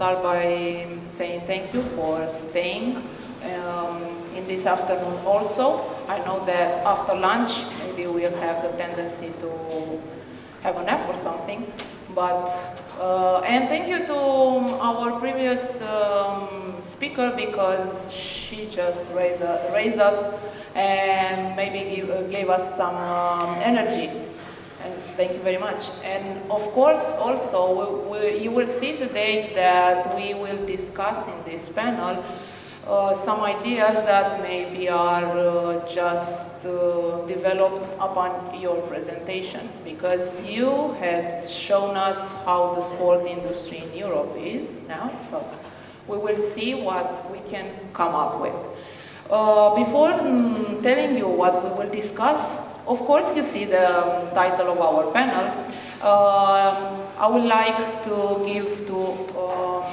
start by saying thank you for staying in this afternoon also. I know that after lunch, maybe we'll have the tendency to have a nap or something. But, and thank you to our previous speaker, because she just raised us and maybe gave us some energy. And thank you very much. And of course, also, you will see today that we will discuss in this panel some ideas that maybe are just developed upon your presentation, because you had shown us how the sport industry in Europe is now, so we will see what we can come up with. Before telling you what we will discuss, of course you see the title of our panel. I would like to give to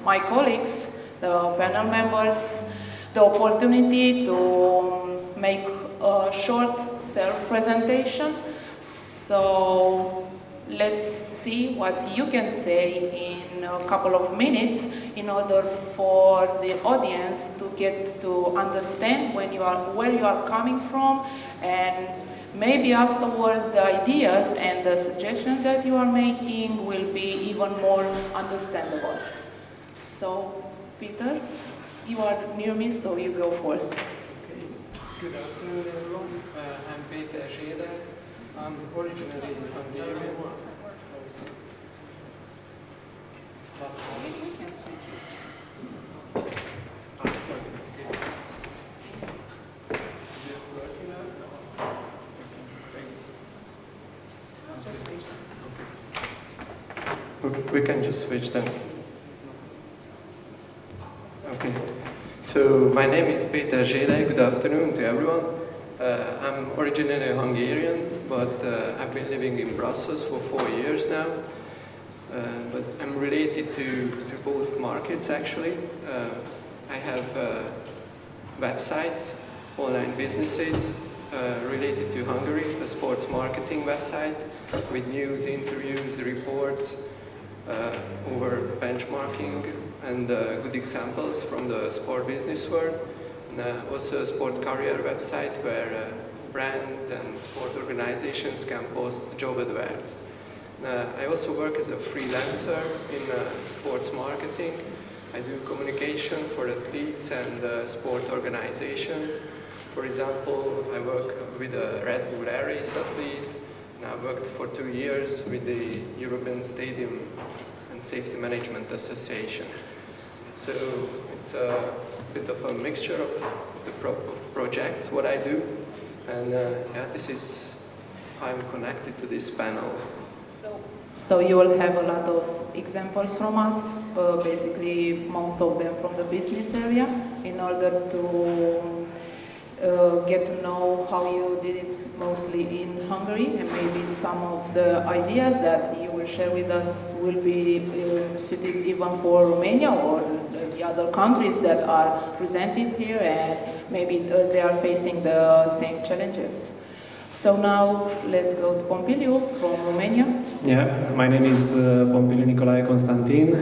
my colleagues, the panel members, the opportunity to make a short self-presentation. So let's see what you can say in a couple of minutes in order for the audience to get to understand where you are coming from, and maybe afterwards the ideas and the suggestions that you are making will be even more understandable. So, Peter, you are near me, so you go first. Okay. Good afternoon, everyone. I'm Peter Zsedely. I'm originally Hungarian. We can switch it. Sorry. Okay. Is it working now? Thanks. Just switch. Okay. We can just switch then. Okay, so my name is Peter Zsedely. Good afternoon to everyone. I'm originally Hungarian, but I've been living in Brussels for 4 years now. But I'm related to both markets actually. I have websites, online businesses related to Hungary, a sports marketing website with news, interviews, reports over benchmarking and good examples from the sport business world. And also a sport career website where brands and sport organizations can post job adverts. I also work as a freelancer in sports marketing. I do communication for athletes and sport organizations. For example, I work with a Red Bull Air Race athlete, and I worked for 2 years with the European Stadium and Safety Management Association. So it's a bit of a mixture of the projects, what I do, and yeah, this is how I'm connected to this panel. So you will have a lot of examples from us, basically most of them from the business area, in order to get to know how you did it mostly in Hungary, and maybe some of the ideas that you will share with us will be suited even for Romania or the other countries that are presented here, and maybe they are facing the same challenges. So now let's go to Pompiliu from Romania. Yeah, my name is Pompiliu Mihaela Constantin.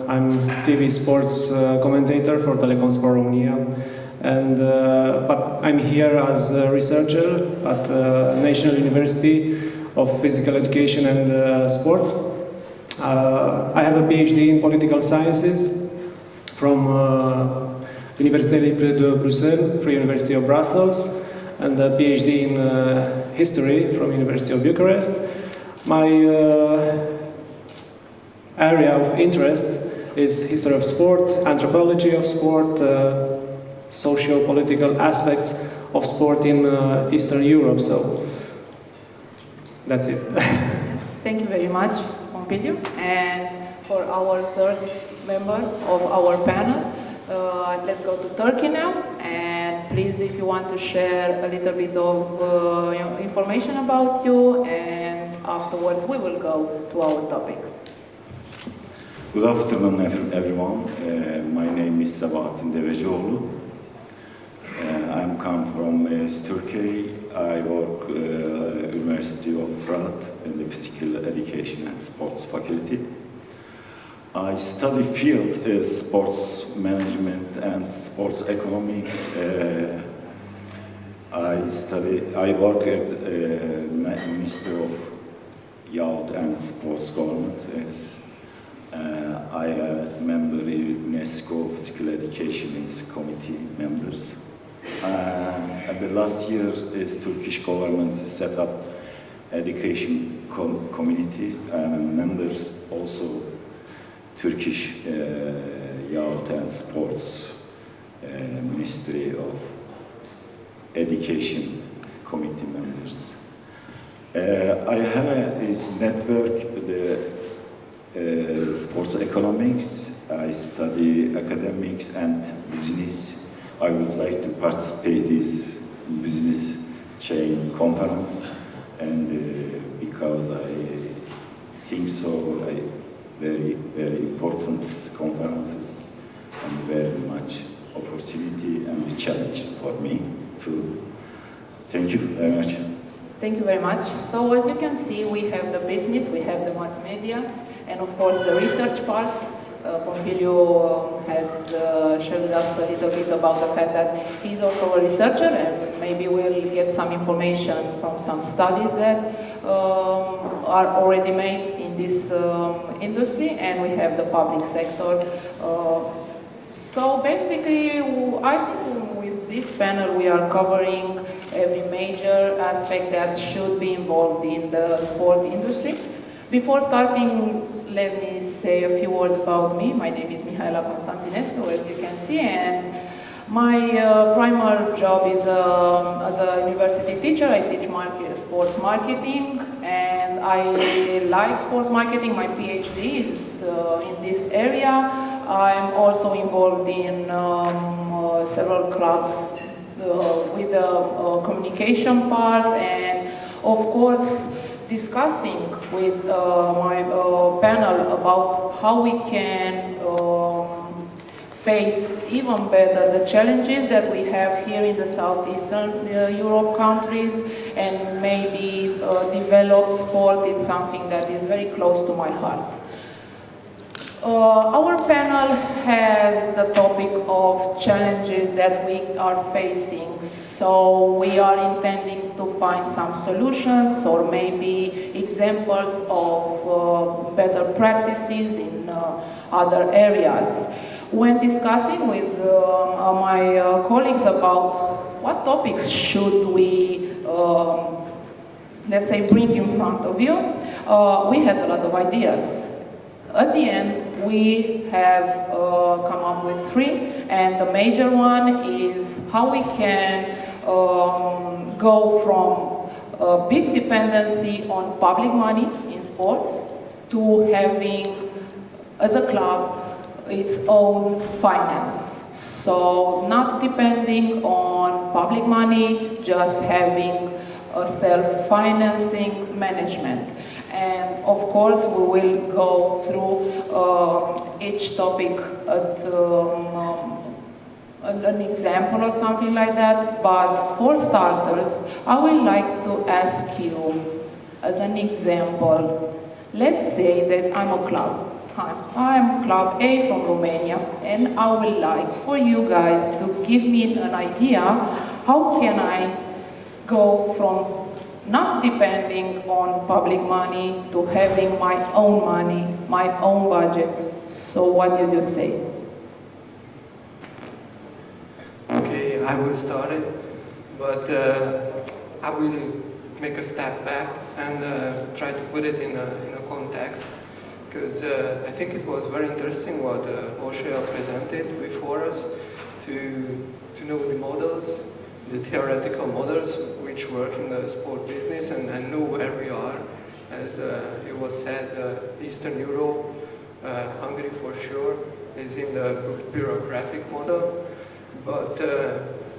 I'm TV sports commentator for Telekom Sport Romania. And but I'm here as a researcher at National University of Physical Education and Sport. I have a PhD in political sciences from Université de Bruxelles, Free University of Brussels, and a PhD in history from University of Bucharest. My area of interest is history of sport, anthropology of sport, socio-political aspects of sport in Eastern Europe, so that's it. Thank you very much, Pompiliu. And for our third member of our panel, let's go to Turkey now. And please, if you want to share a little bit of information about you, and afterwards we will go to our topics. Good afternoon, everyone. My name is Sebahattin Devecioglu. I'm come from Turkey. I work University of Firat in the Physical Education and Sports Faculty. I study fields sports management and sports economics. I work at Ministry of Youth and Sports Government. I am a member in UNESCO Physical Education Committee members. And the last year is Turkish government set up education community and members also Turkish Youth and Sports Ministry of Education committee members. I have this network, the sports economics. I study academics and business. I would like to participate in this business chain conference, and because I think so, very, very important conferences and very much opportunity and challenge for me too. Thank you very much. Thank you very much. So as you can see, we have the business, we have the mass media, and of course the research part. Pompiliu has shared with us a little bit about the fact that he's also a researcher, and maybe we'll get some information from some studies that are already made in this industry, and we have the public sector. So basically, I think with this panel we are covering every major aspect that should be involved in the sport industry. Before starting, let me say a few words about me. My name is Mihaela Constantinescu, as you can see, and my primary job is as a university teacher. I teach sports marketing, and I like sports marketing. My PhD is in this area. I'm also involved in several clubs with the communication part, and of course discussing with my panel about how we can face even better the challenges that we have here in the Southeastern Europe countries, and maybe develop sport is something that is very close to my heart. Our panel has the topic of challenges that we are facing, so we are intending to find some solutions or maybe examples of better practices in other areas. When discussing with my colleagues about what topics should we, let's say, bring in front of you, we had a lot of ideas. At the end, we have come up with 3, and the major one is how we can go from a big dependency on public money in sports to having, as a club, its own finance. So not depending on public money, just having a self-financing management. And of course, we will go through each topic at an example or something like that. But for starters, I would like to ask you, as an example, let's say that I'm a club. I'm Club A from Romania, and I would like for you guys to give me an idea how can I go from not depending on public money to having my own money, my own budget. So what did you say? Okay, I will start it, but I will make a step back and try to put it in a context, because I think it was very interesting what Oshea presented before us, to know the models, the theoretical models which work in the sport business, and know where we are. As it was said, Eastern Europe, Hungary for sure, is in the bureaucratic model. But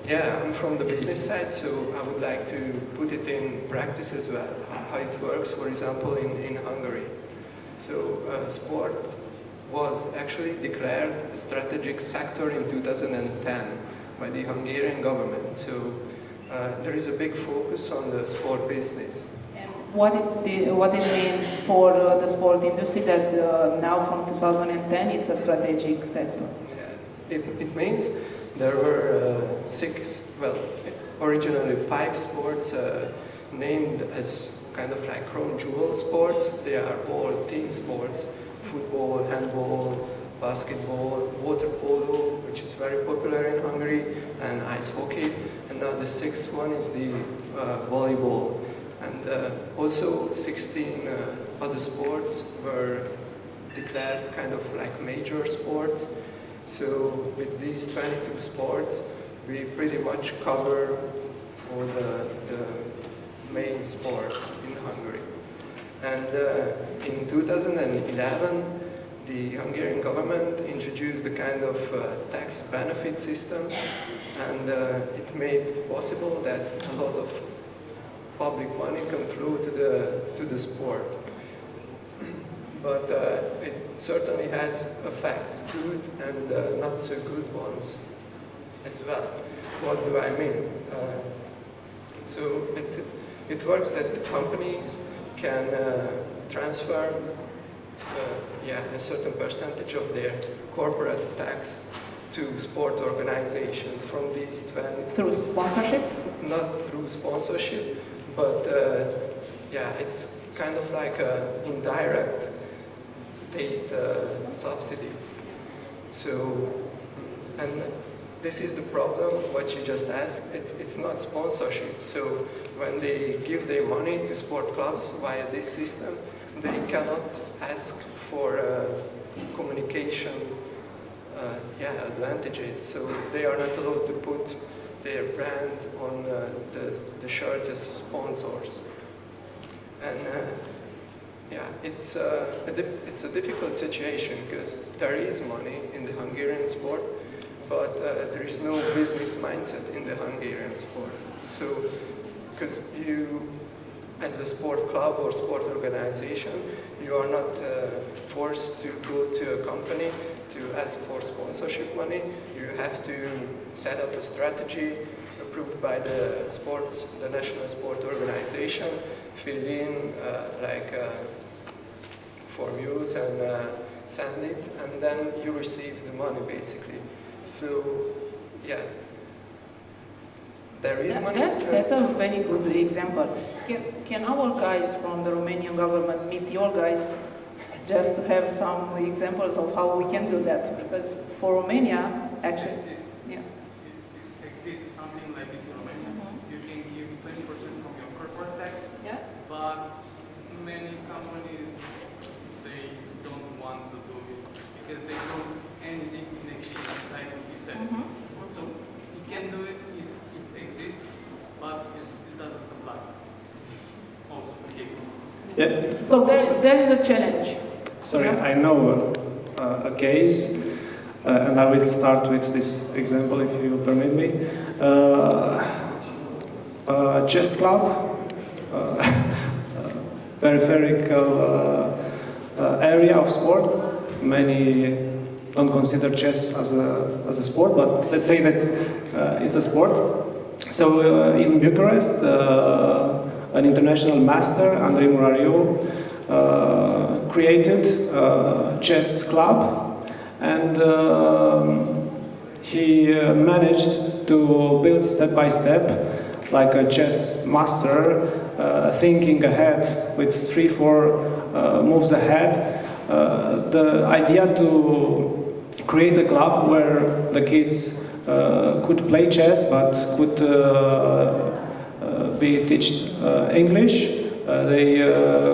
yeah, I'm from the business side, so I would like to put it in practice as well, how it works, for example, in Hungary. So sport was actually declared a strategic sector in 2010 by the Hungarian government. So there is a big focus on the sport business. And what it means for the sport industry that now from 2010 it's a strategic sector. Yeah. It means there were originally 5 sports named as kind of like crown jewel sports. They are all team sports: football, handball, basketball, water polo, which is very popular in Hungary, and ice hockey. And now the 6th one is the volleyball. And also 16 other sports were declared kind of like major sports. So with these 22 sports, we pretty much cover all the main sports in Hungary. And in 2011, the Hungarian government introduced a kind of tax benefit system, and it made possible that a lot of public money can flow to the sport. But it certainly has effects, good and not so good ones as well. What do I mean? So it works that the companies can transfer a certain percentage of their corporate tax to sport organizations from these 20. Through sponsorship? Not through sponsorship, but it's kind of like an indirect state subsidy. So, and this is the problem, what you just asked, it's not sponsorship. So when they give their money to sport clubs via this system, they cannot ask for communication advantages. So they are not allowed to put their brand on the shirts as sponsors. And it's a difficult situation because there is money in the Hungarian sport, but there is no business mindset in the Hungarian sport. So, because you, as a sport club or sport organization, you are not forced to go to a company to ask for sponsorship money. You have to set up a strategy approved by the national sport organization, fill in formulas and send it, and then you receive the money basically. So, yeah, there is money. That's a very good example. Can our guys from the Romanian government meet your guys just to have some examples of how we can do that? Because for Romania, actually, it exists something like this in Romania. You can give 20% from your corporate tax, but many companies, they don't want to do it because they don't anything in exchange, like we said. So you can do it, it exists, but it doesn't apply. Also cases. Yes. So there is a challenge. Sorry, I know a case, and I will start with this example if you permit me. A chess club, peripheral area of sport. Many don't consider chess as a sport, but let's say that it's a sport. So in Bucharest, an international master, Andrei Murariu, created a chess club, and he managed to build step by step, like a chess master, thinking ahead with 3-4 moves ahead. The idea to create a club where the kids could play chess but could be taught English. They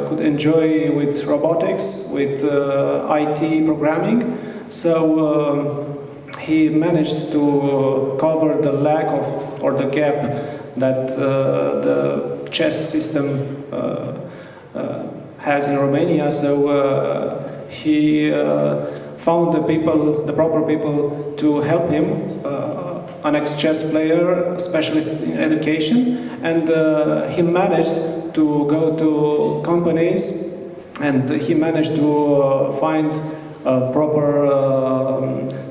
could enjoy with robotics, with IT programming. So he managed to cover the lack of, or the gap that the chess system has in Romania. So he found the proper people to help him, an ex-chess player, specialist in education, and he managed to go to companies, and he managed to find a proper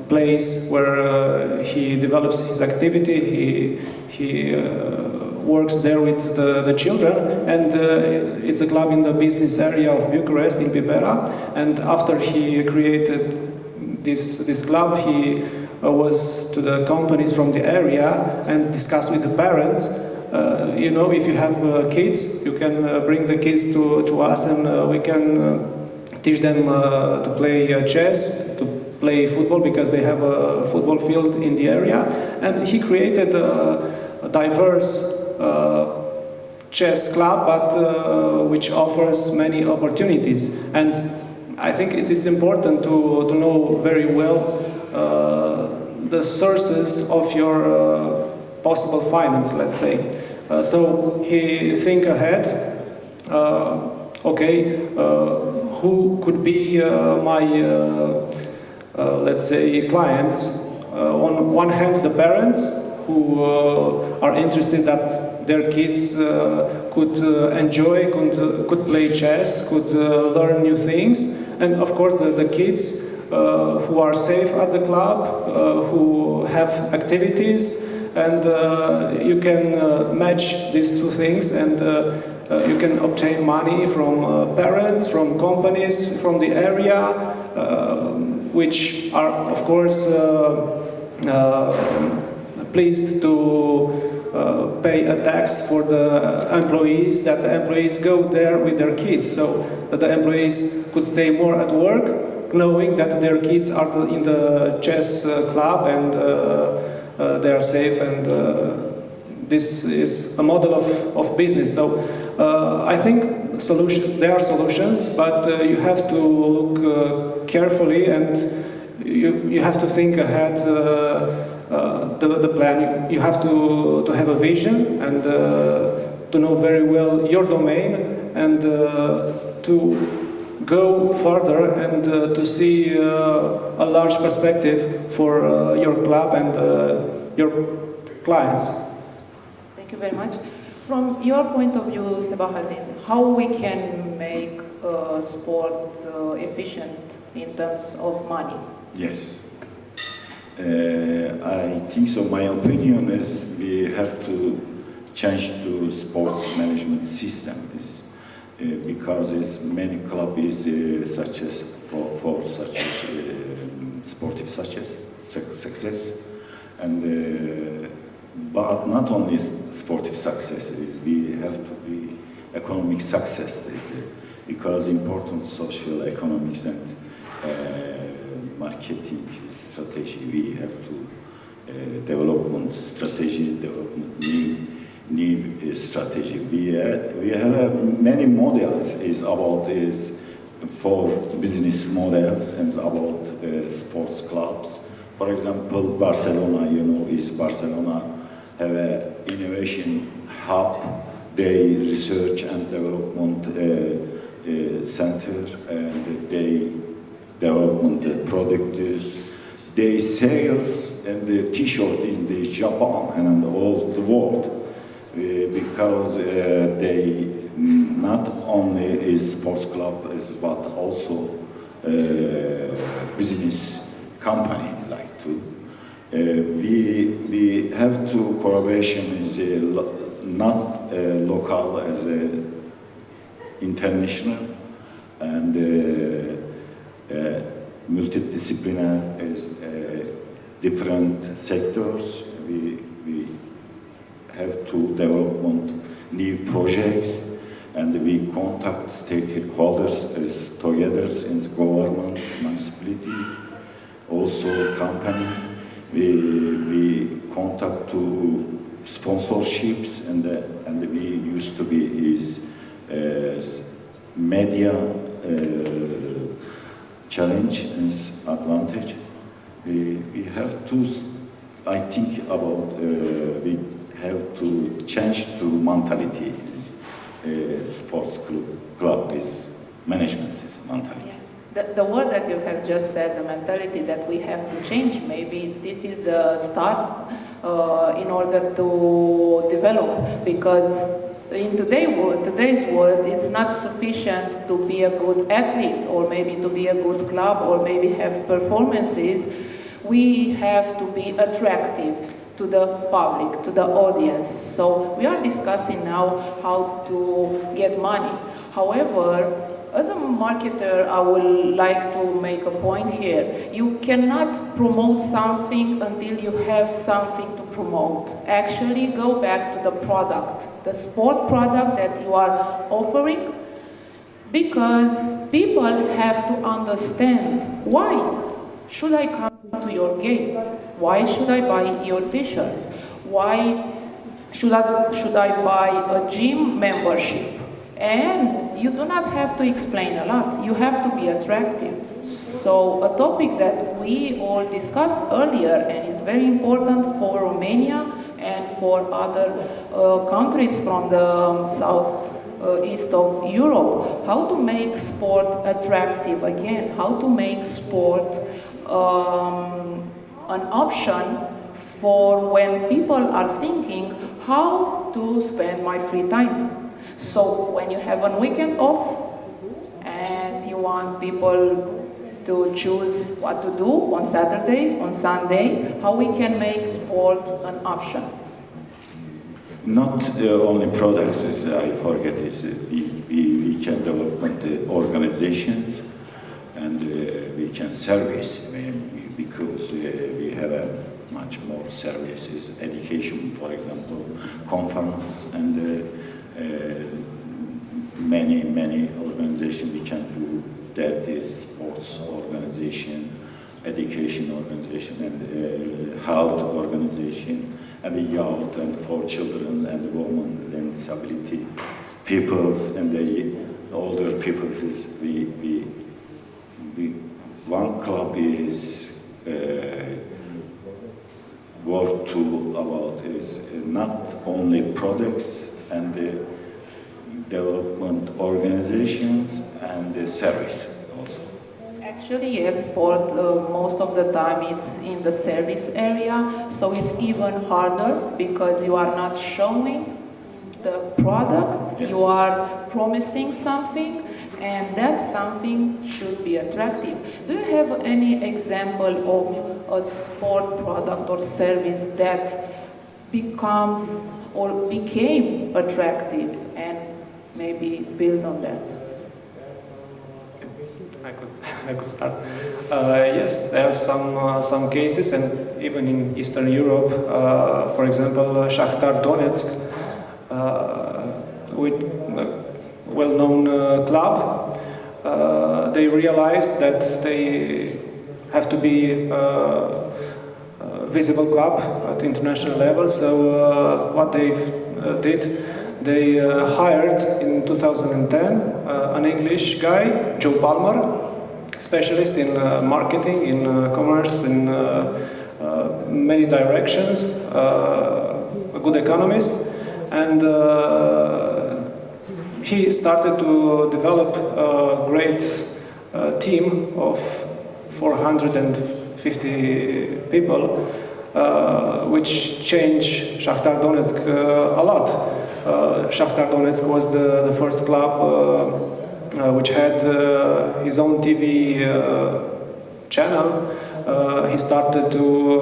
place where he develops his activity. He works there with the children, and it's a club in the business area of Bucharest, in Pipera. And after he created this club, he was to the companies from the area and discussed with the parents. You know, if you have kids, you can bring the kids to us, and we can teach them to play chess, to play football, because they have a football field in the area. And he created a diverse chess club, but which offers many opportunities. And I think it is important to know very well the sources of your possible finance, let's say. So he think ahead, okay, who could be my, let's say, clients? On one hand, the parents, who are interested that their kids could enjoy, could play chess, could learn new things. And of course, the kids who are safe at the club, who have activities, and you can match these two things, and you can obtain money from parents, from companies, from the area, which are, of course, pleased to pay a tax for the employees, that the employees go there with their kids, so that the employees could stay more at work, knowing that their kids are in the chess club, and they are safe, and this is a model of business. So I think there are solutions, but you have to look carefully, and you have to think ahead the plan. You have to have a vision, and to know very well your domain, and to go further, and to see a large perspective for your club and your clients. Thank you very much. From your point of view, Sebahattin, how we can make sport efficient in terms of money? Yes. I think so. My opinion is we have to change to sports management system, because many clubs such as for such as sportive success, and but not only sportive success, we have to be economic success, because important social economics and marketing strategy. We have to development strategy, development new strategy. We have many models for business models and about sports clubs. For example, Barcelona, Barcelona have an innovation hub, they research and development center, and they development products. They sales and the T-shirt in the Japan and all the world, because they not only is sports club, but also business company like to. We have to collaboration is not local as international, and multidisciplinary is different sectors. We have to develop new projects, and we contact stakeholders as together in governments, municipality, also company. We contact to sponsorships, and we used to be media challenge is advantage. We have to, I think about, we have to change to mentality. Sports club is management is mentality. Yeah. The word that you have just said, the mentality that we have to change, maybe this is the start in order to develop, because in today's world, it's not sufficient to be a good athlete, or maybe to be a good club, or maybe have performances. We have to be attractive. to the public, to the audience. So we are discussing now how to get money. However, as a marketer, I would like to make a point here. You cannot promote something until you have something to promote. Actually, go back to the product, the sport product that you are offering, because people have to understand, why should I come to your game? Why should I buy your t-shirt? Why should I buy a gym membership? And you do not have to explain a lot. You have to be attractive. So a topic that we all discussed earlier and is very important for Romania and for other countries from the southeast of Europe, how to make sport attractive again, how to make sport an option for when people are thinking how to spend my free time. So when you have a weekend off and you want people to choose what to do on Saturday, on Sunday, how we can make sport an option? Not only products, as I forget, is we can develop organizations and we can service, because we have a much more services, education, for example, conference, and many organizations we can do. That is sports organization, education organization, and health organization, and the youth, and for children and women and disability peoples and the older peoples. Is one club is work to about is not only products and the development organizations and the service also. Actually, yes, sport most of the time it's in the service area, so it's even harder because you are not showing the product, yes. You are promising something, and that something should be attractive. Do you have any example of a sport product or service that becomes or became attractive and maybe build on that? I could start. Yes, there are some cases, and even in Eastern Europe, for example, Shakhtar Donetsk, with a well-known club, they realized that they have to be a visible club at international level. So what they did, they hired in 2010 an English guy, Joe Palmer, specialist in marketing, in commerce, in many directions, a good economist, and he started to develop a great team of 450 people, which changed Shakhtar Donetsk a lot. Shakhtar Donetsk was the first club which had his own TV channel. He started to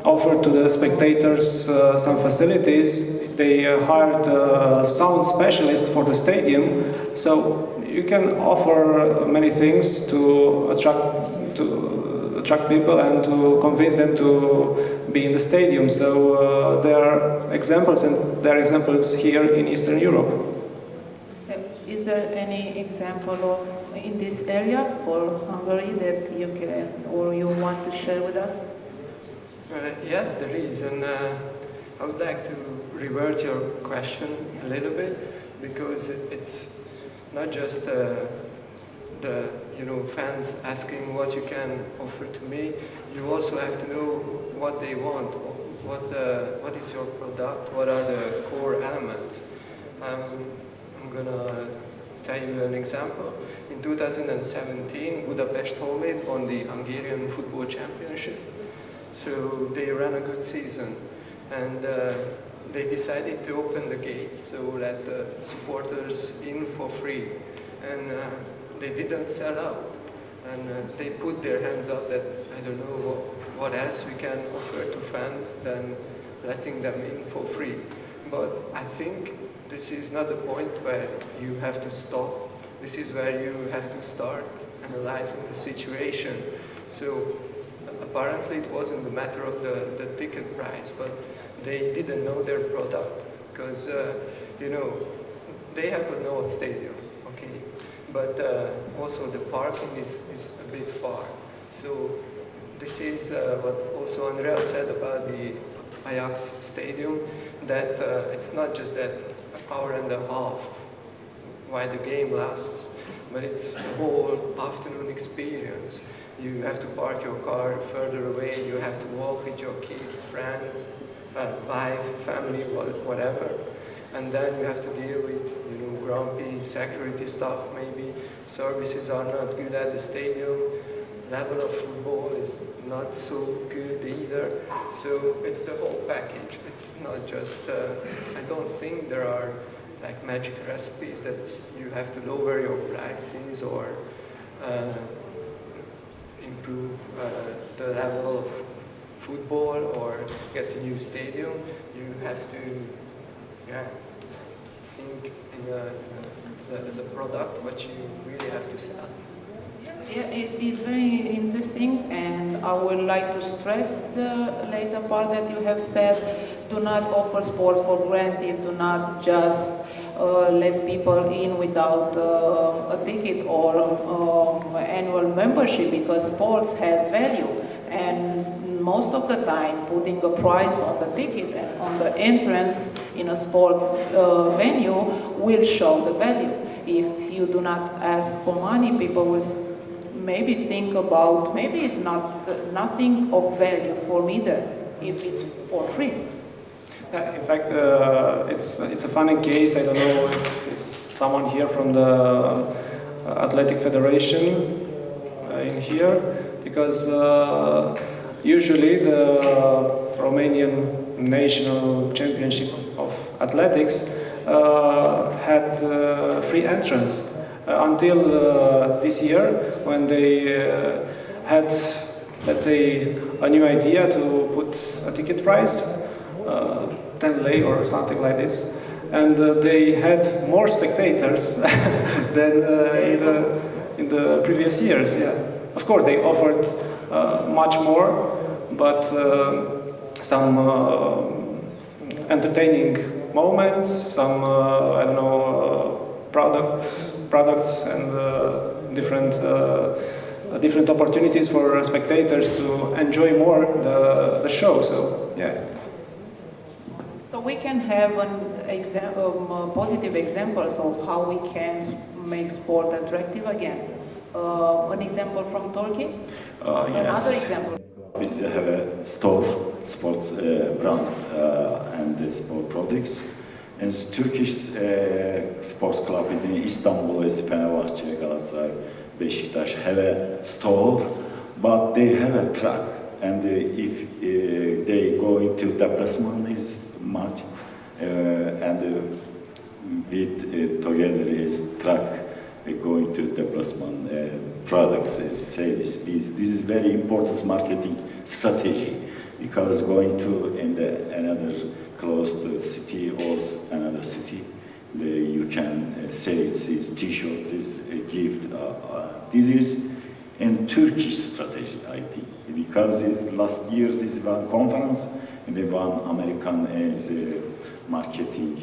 offer to the spectators some facilities. They hired a sound specialist for the stadium. So you can offer many things to attract people and to convince them to be in the stadium. So there are examples, and there are examples here in Eastern Europe. Is there any example of in this area for Hungary that you can or you want to share with us? Yes, there is, and I would like to revert your question a little bit, because it's not just the fans asking what you can offer to me. You also have to know what they want, what is your product, what are the core elements. I'm gonna tell you an example. In 2017, Budapest Honvéd won the Hungarian football championship. So they ran a good season, and they decided to open the gates, so let the supporters in for free, and they didn't sell out. and they put their hands up that I don't know what else we can offer to fans than letting them in for free. But I think this is not a point where you have to stop. This is where you have to start analyzing the situation. So apparently it wasn't a matter of the ticket price, but they didn't know their product because, you know, they have an old stadium, okay, but also the parking is a bit far. So this is what also Andrea said about the Ajax stadium, that it's not just that hour and a half while the game lasts, but it's the whole afternoon experience. You have to park your car further away, you have to walk with your kids, friends, wife, family, whatever. And then you have to deal with, you know, grumpy security staff maybe. Services are not good at the stadium. Level of football is not so good either. So it's the whole package. It's not just, I don't think there are like magic recipes that you have to lower your prices or improve the level of football or get a new stadium. You have to think as a product what you really have to sell. Yeah, it is very interesting, and I would like to stress the later part that you have said. Do not offer sport for granted. Do not just let people in without a ticket or annual membership, because sports has value, and most of the time putting a price on the ticket and on the entrance in a sport venue will show the value. If you do not ask for money, people will maybe think about, maybe it's nothing of value for me then, if it's for free. In fact, it's a funny case. I don't know if it's someone here from the Athletic Federation in here, because usually the Romanian National Championship of Athletics had free entrance until this year, when they had, let's say, a new idea to put a ticket price, 10 lei or something like this, and they had more spectators than in the previous years. Yeah, of course they offered much more, but some entertaining moments, some I don't know, products and different opportunities for spectators to enjoy more the show. So yeah. So we can have positive examples of how we can make sport attractive again. An example from Turkey? Another example? We have a store, sports brands and sport products. And Turkish sports club in Istanbul, as Fenerbahçe, Galatasaray, Beşiktaş, have a store, but they have a track. And if they go into Deplasman is much, and with together is track going to Deplasman products, service. This is very important marketing strategy, because going to another close to city or another city, you can sell these t-shirts, this gift. This is a Turkish strategy, I think, because last year's is one conference and the one American marketing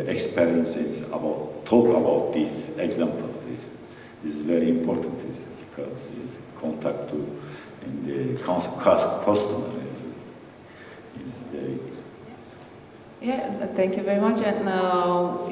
experiences talk about these examples. This is very important, because it's contact to and the customer is very. Yeah, thank you very much. And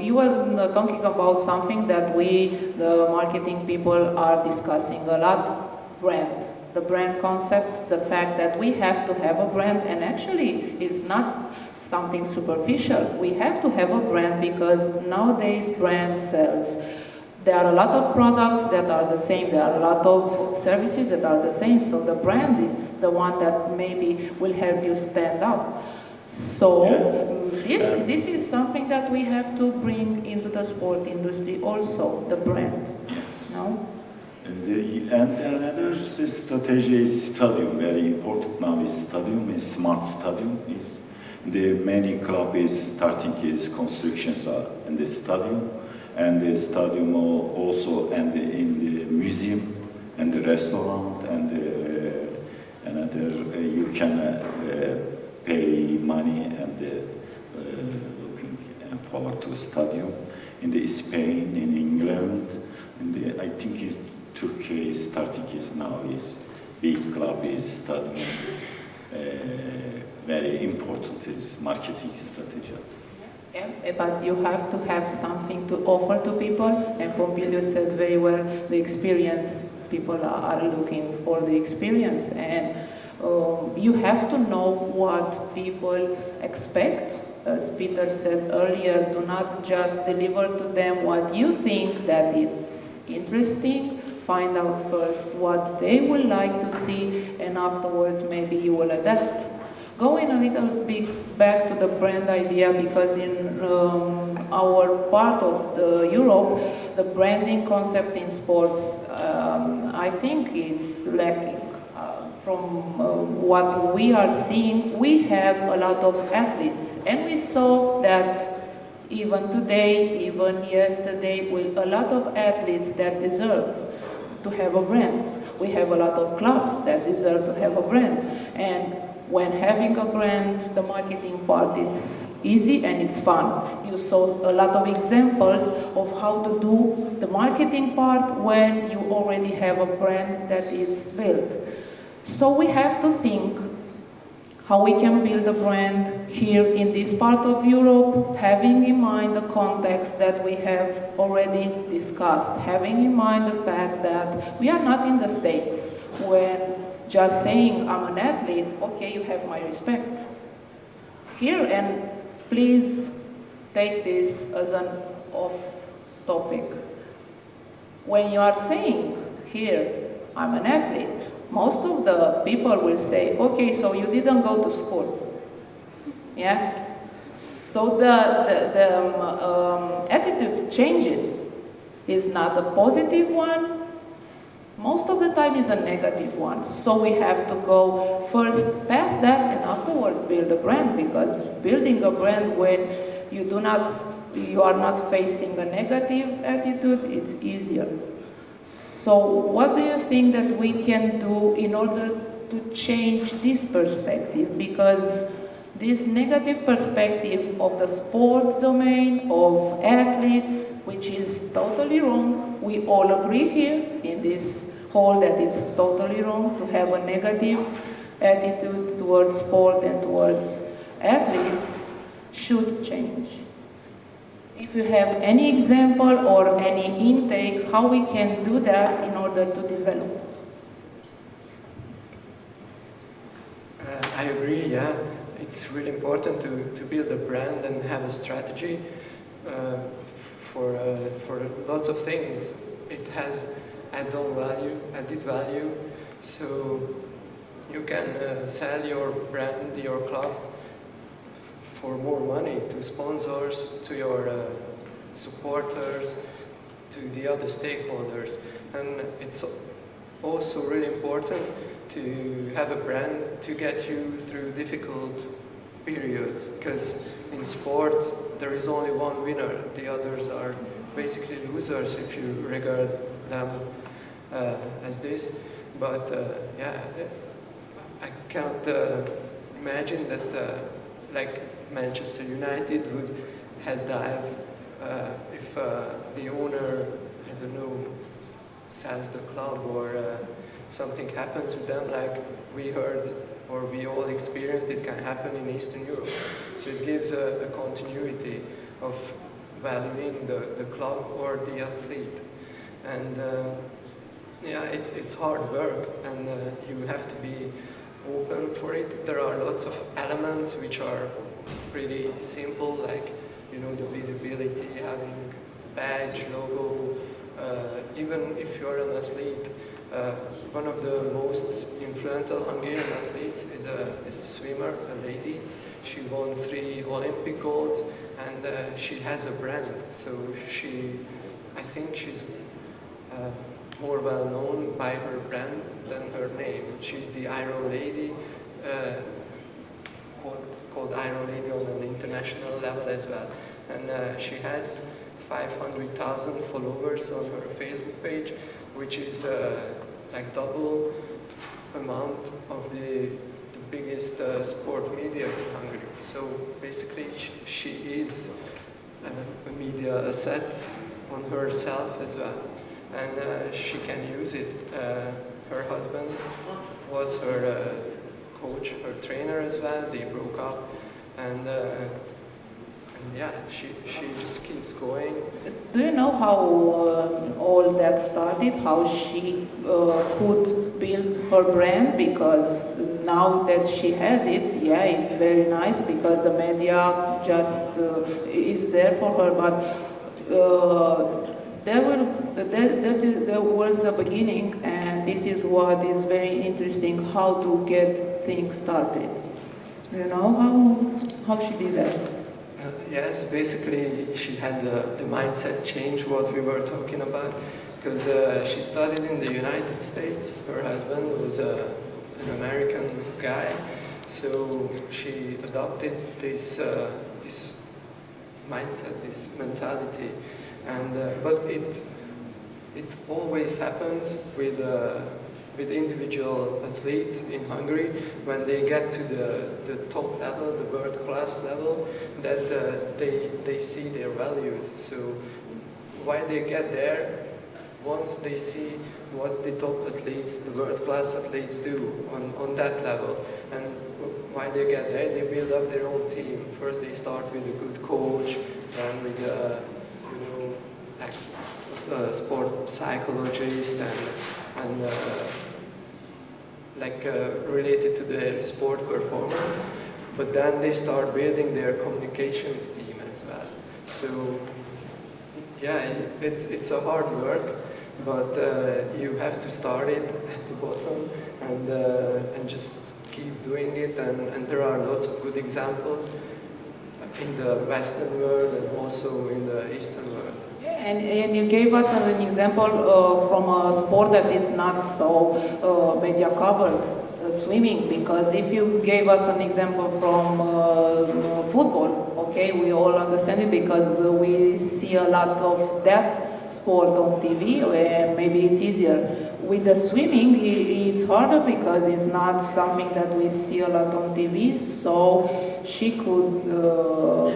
you were talking about something that we, the marketing people, are discussing a lot: brand. The brand concept, the fact that we have to have a brand, and actually it's not something superficial. We have to have a brand because nowadays brand sells. There are a lot of products that are the same, there are a lot of services that are the same, so the brand is the one that maybe will help you stand out. So this is something that we have to bring into the sport industry also, the brand. Yes. No? And another strategy is stadium. Very important now is stadium, is smart stadium. Is the many club is starting its constructions in the stadium, and the stadium also and in the museum and the restaurant and another you can pay money and looking forward to stadium in the Spain, in England, and I think Turkey is starting is now is big club is stadium. Very important is marketing strategy. Yeah, but you have to have something to offer to people, and Pompiliu said very well, the experience, people are looking for the experience, and you have to know what people expect. As Peter said earlier, do not just deliver to them what you think that it's interesting. Find out first what they would like to see, and afterwards maybe you will adapt. Going a little bit back to the brand idea, because in our part of Europe, the branding concept in sports, I think it's lacking. From what we are seeing, we have a lot of athletes, and we saw that even today, even yesterday, with a lot of athletes that deserve to have a brand. We have a lot of clubs that deserve to have a brand, and when having a brand, the marketing part, it's easy and it's fun. You saw a lot of examples of how to do the marketing part when you already have a brand that is built. So we have to think how we can build a brand here in this part of Europe, having in mind the context that we have already discussed, having in mind the fact that we are not in the States when just saying I'm an athlete, okay, you have my respect. Here, and please take this as an off topic. When you are saying here, I'm an athlete, most of the people will say, okay, so you didn't go to school. Yeah? So the attitude changes. It's not a positive one. Most of the time is a negative one. So we have to go first past that and afterwards build a brand, because building a brand when you are not facing a negative attitude, it's easier. So what do you think that we can do in order to change this perspective? Because this negative perspective of the sport domain, of athletes, which is totally wrong, we all agree here in this hall that it's totally wrong to have a negative attitude towards sport and towards athletes, should change. If you have any example or any intake, how we can do that in order to develop? I agree, yeah. It's really important to build a brand and have a strategy for lots of things. It has added value, so you can sell your brand, your club, for more money to sponsors, to your supporters, to the other stakeholders. And it's also really important to have a brand to get you through difficult periods, because in sport there is only one winner, the others are basically losers if you regard them as this. But yeah, I cannot imagine that like Manchester United would head dive if the owner, I don't know, sells the club or something happens with them, like we heard or we all experienced it can happen in Eastern Europe. So it gives a continuity of valuing the club or the athlete. And yeah, it's hard work, and you have to be open for it. There are lots of elements which are pretty simple, like, you know, the visibility, having badge, logo. Even if you're an athlete, one of the most influential Hungarian athletes is a swimmer, a lady. She won 3 Olympic golds, and she has a brand. So I think she's more well known by her brand than her name. She's the Iron Lady, called Iron Lady on an international level as well. And she has 500,000 followers on her Facebook page, which is like double amount of the biggest sport media in Hungary. So basically she is a media asset on herself as well, and she can use it. Her husband was her coach, her trainer as well. They broke up, and yeah, she just keeps going. Do you know how all that started? How she could build her brand? Because now that she has it, yeah, it's very nice because the media just is there for her. But there was a beginning, and this is what is very interesting: how to get things started. You know how she did that? Yes, basically she had the mindset change, what we were talking about, because she studied in the United States. Her husband was an American guy, so she adopted this mindset, this mentality, and but it always happens with individual athletes in Hungary when they get to the top level, the world-class level, that they see their values. So why they get there, once they see what the top athletes, the world-class athletes do on that level, and why they get there, they build up their own team. First they start with a good coach, and with sport psychologist, and related to their sport performance, but then they start building their communications team as well. So yeah, it's a hard work, but you have to start it at the bottom and just keep doing it, and there are lots of good examples in the Western world and also in the Eastern world. And you gave us an example from a sport that is not so media covered, swimming, because if you gave us an example from football, okay, we all understand it because we see a lot of that sport on TV, where maybe it's easier. With the swimming, it's harder because it's not something that we see a lot on TV, so she could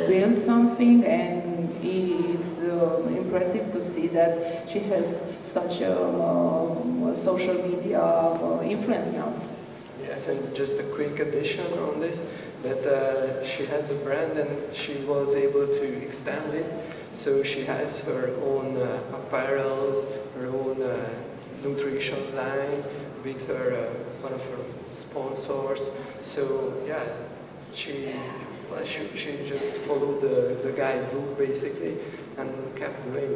build something, and it's impressive to see that she has such a social media influence now. Yes, and just a quick addition on this, that she has a brand and she was able to extend it, so she has her own apparels, her own nutrition line with her one of her sponsors. So yeah, she just followed the guidebook basically and kept doing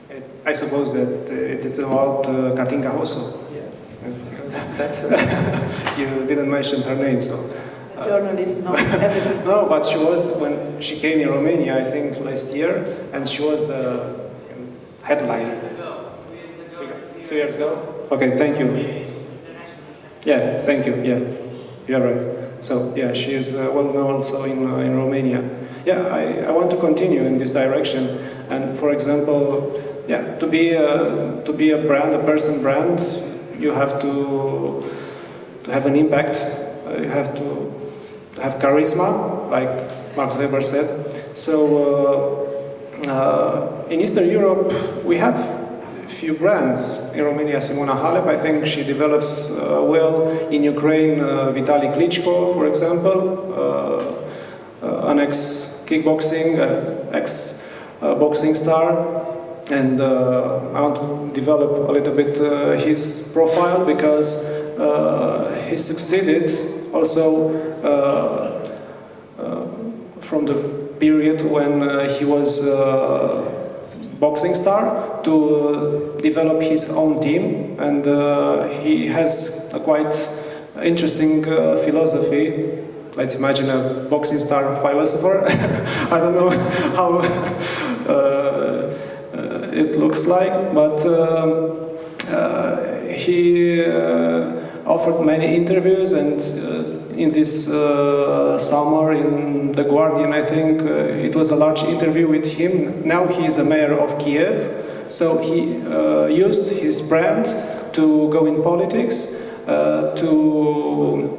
it. I suppose that it is about Katinka also. Yes, that's right. You didn't mention her name, so. The journalist knows everything. No, but she was, when she came in Romania, I think last year, and she was the headline. 2 years ago? Okay, thank you. Yeah, thank you, yeah, you're right. So, yeah, she is well known also in Romania. Yeah, I want to continue in this direction, and for example, yeah, to be a brand, a person brand, you have to have an impact, you have to have charisma, like Max Weber said. So in Eastern Europe, we have few brands. In Romania, Simona Halep, I think she develops well. In Ukraine, Vitaly Klitschko, for example, an ex-kickboxing, ex-boxing star. And I want to develop a little bit his profile, because he succeeded also from the period when he was boxing star to develop his own team, and he has a quite interesting philosophy. Let's imagine a boxing star philosopher. I don't know how it looks like, but he offered many interviews, and in this summer in The Guardian, I think, it was a large interview with him. Now he is the mayor of Kiev, so he used his brand to go in politics, to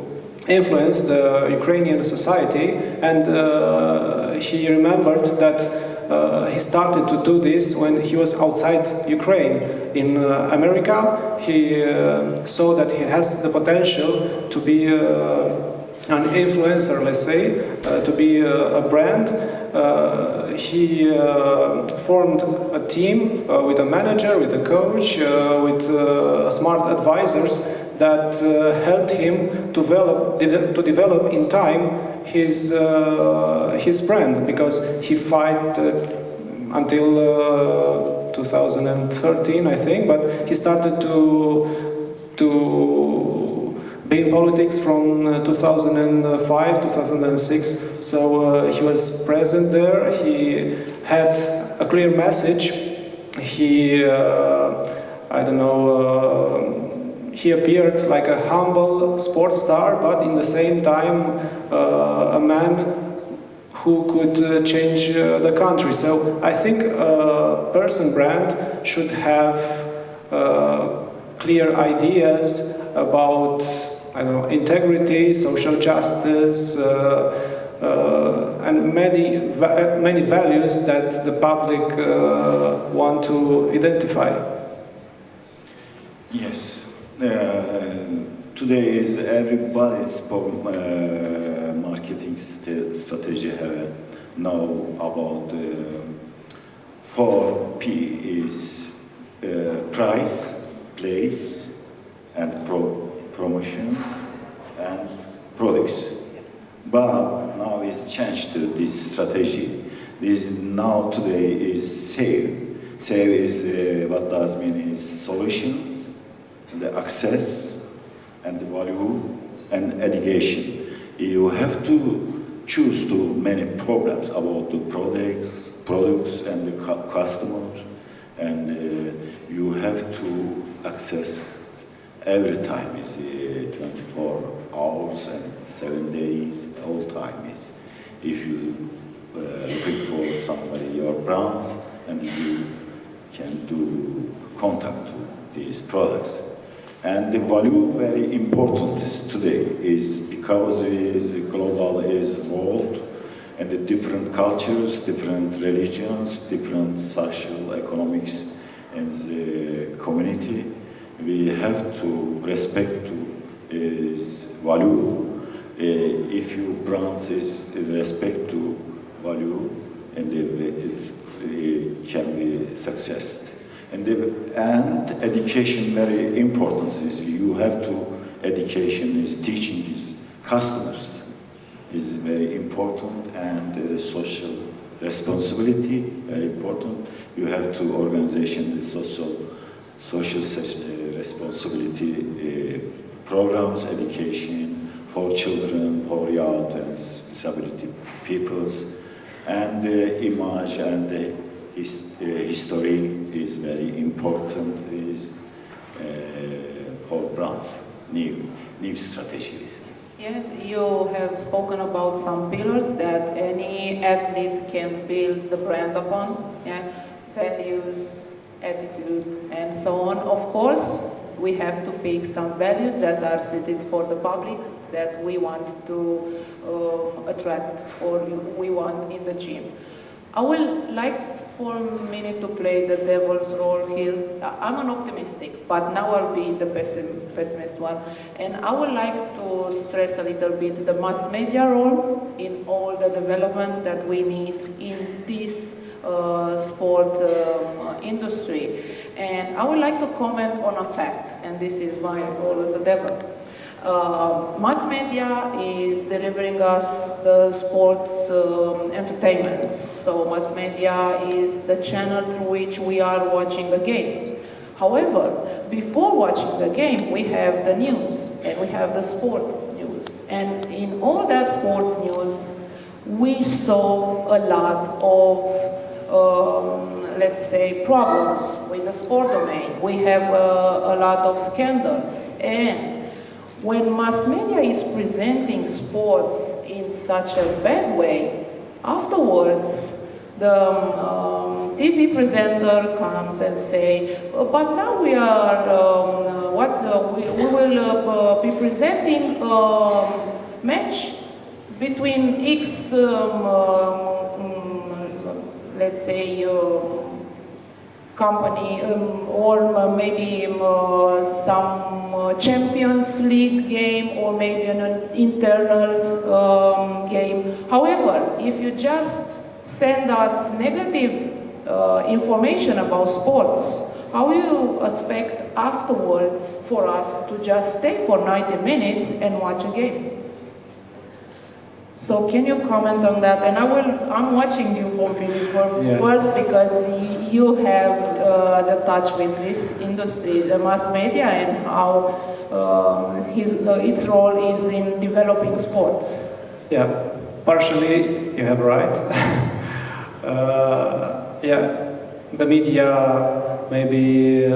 influence the Ukrainian society, and he remembered that he started to do this when he was outside Ukraine. In America, he saw that he has the potential to be an influencer, let's say, to be a brand. He formed a team with a manager, with a coach, with smart advisors that helped him to develop in time his brand, because he fought until 2013, I think, but he started to be in politics from 2005, 2006, so he was present there. He had a clear message. He, I don't know, he appeared like a humble sports star, but in the same time a man who could change the country. So I think a person brand should have clear ideas about, I don't know, integrity, social justice, and many values that the public want to identify. Yes. Today is everybody's marketing strategy know about 4P is price, place, and promotions and products. But now it's changed to this strategy. This now today is save. Save is what does mean is solutions, the access, and the value, and education. You have to choose too many problems about the products and the customers, and you have to access every time is 24 hours and 7 days, all time is. If you looking for somebody, your brands, and you can do contact to these products. And the value very important today is because it is global is world, and the different cultures, different religions, different social economics, and the community, we have to respect to is value. If your brands is respect to value, and it can be success. And education very important is you have to education is teaching these customers is very important, and social responsibility very important. You have to organization the social responsibility programs, education for children, for youth and disability peoples, and image and history is very important is for brands, new strategies. Yeah, you have spoken about some pillars that any athlete can build the brand upon, yeah? Values, attitude, and so on. Of course, we have to pick some values that are suited for the public, that we want to attract or we want in the gym. I will like for a minute to play the devil's role here. I'm an optimistic, but now I'll be the pessimist one. And I would like to stress a little bit the mass media role in all the development that we need in this sport industry. And I would like to comment on a fact, and this is my role as a devil. Mass media is delivering us the sports entertainment. So mass media is the channel through which we are watching the game. However, before watching the game, we have the news and we have the sports news. And in all that sports news, we saw a lot of let's say, problems with the sport domain. We have a lot of scandals, and when mass media is presenting sports in such a bad way, afterwards the TV presenter comes and say, but now we are, we will be presenting a match between X, let's say, company, or maybe some Champions League game, or maybe an internal game. However, if you just send us negative information about sports, how will you expect afterwards for us to just stay for 90 minutes and watch a game? So can you comment on that? And I'm watching you, Pompiliu, first, because you have the touch with this industry, the mass media, and how its role is in developing sports. Yeah, partially you have right. Yeah, the media maybe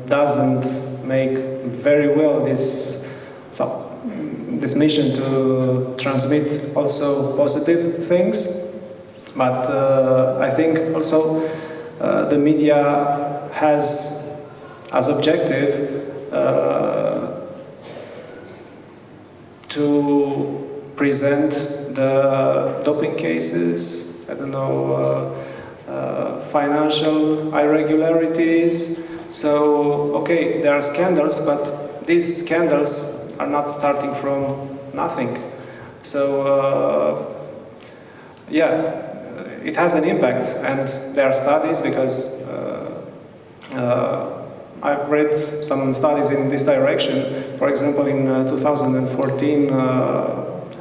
doesn't make very well this mission to transmit also positive things, but I think also the media has as objective to present the doping cases, I don't know, financial irregularities. So, okay, there are scandals, but these scandals are not starting from nothing. So, yeah, it has an impact, and there are studies, because I've read some studies in this direction. For example, in 2014,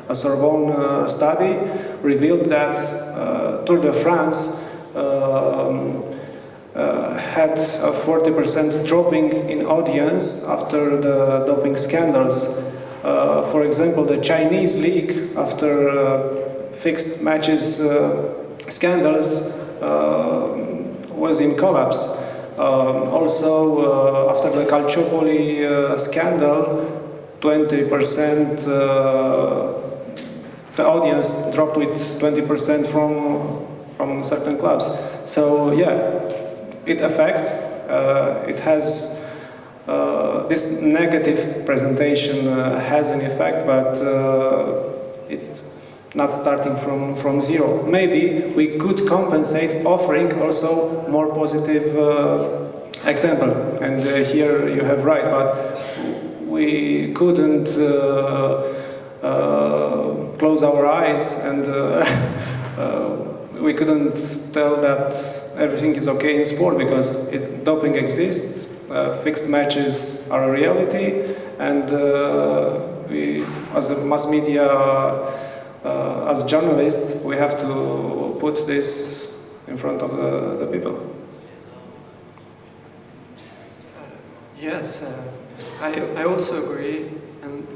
a Sorbonne study revealed that Tour de France had a 40% dropping in audience after the doping scandals. For example, the Chinese league, after fixed matches scandals, was in collapse. Also, after the Calciopoli scandal, 20%, the audience dropped with 20% from certain clubs. So yeah, it affects, it has, this negative presentation has an effect, but it's not starting from zero. Maybe we could compensate offering also more positive example, and here you have right, but we couldn't close our eyes, and we couldn't tell that everything is okay in sport, because doping exists, fixed matches are a reality, and we, as a mass media, as journalists, we have to put this in front of the people. Yes, I also agree,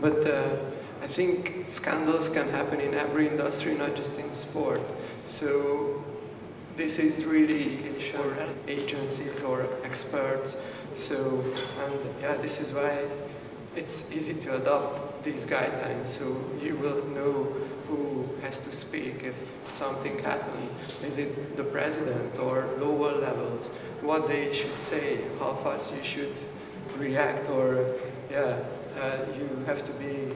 but I think scandals can happen in every industry, not just in sport. So this is really for agencies or experts. So, and yeah, this is why it's easy to adopt these guidelines. So you will know who has to speak if something happens. Is it the president or lower levels? What they should say, how fast you should react, or yeah, you have to be,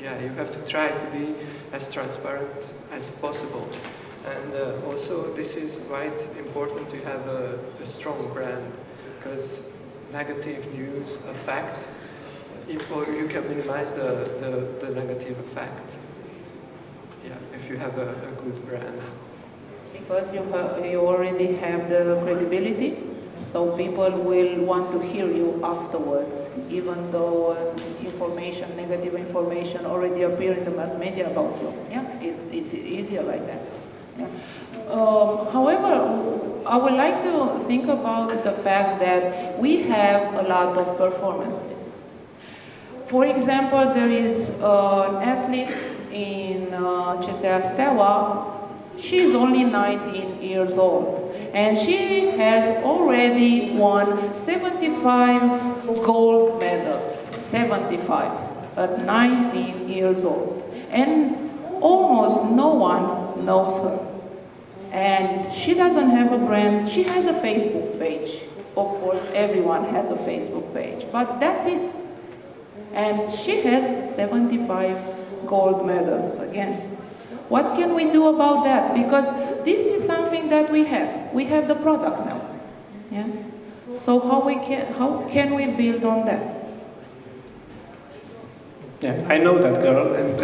you have to try to be as transparent as possible. And also, this is quite important to have a strong brand, because negative news affect, or you can minimize the negative effect. Yeah, if you have a good brand. Because you already have the credibility, so people will want to hear you afterwards, even though information, negative information already appear in the mass media about you. Yeah, it's easier like that. Yeah. However, I would like to think about the fact that we have a lot of performances. For example, there is an athlete in CSA Steaua. She is only 19 years old, And she has already won 75 gold medals, 75, at 19 years old. And almost no one knows her. And she doesn't have a brand. She has a Facebook page. Of course, everyone has a Facebook page, but that's it. And she has 75 gold medals again. What can we do about that? Because this is something that we have. We have the product now. Yeah? So how can we build on that? Yeah, I know that girl, and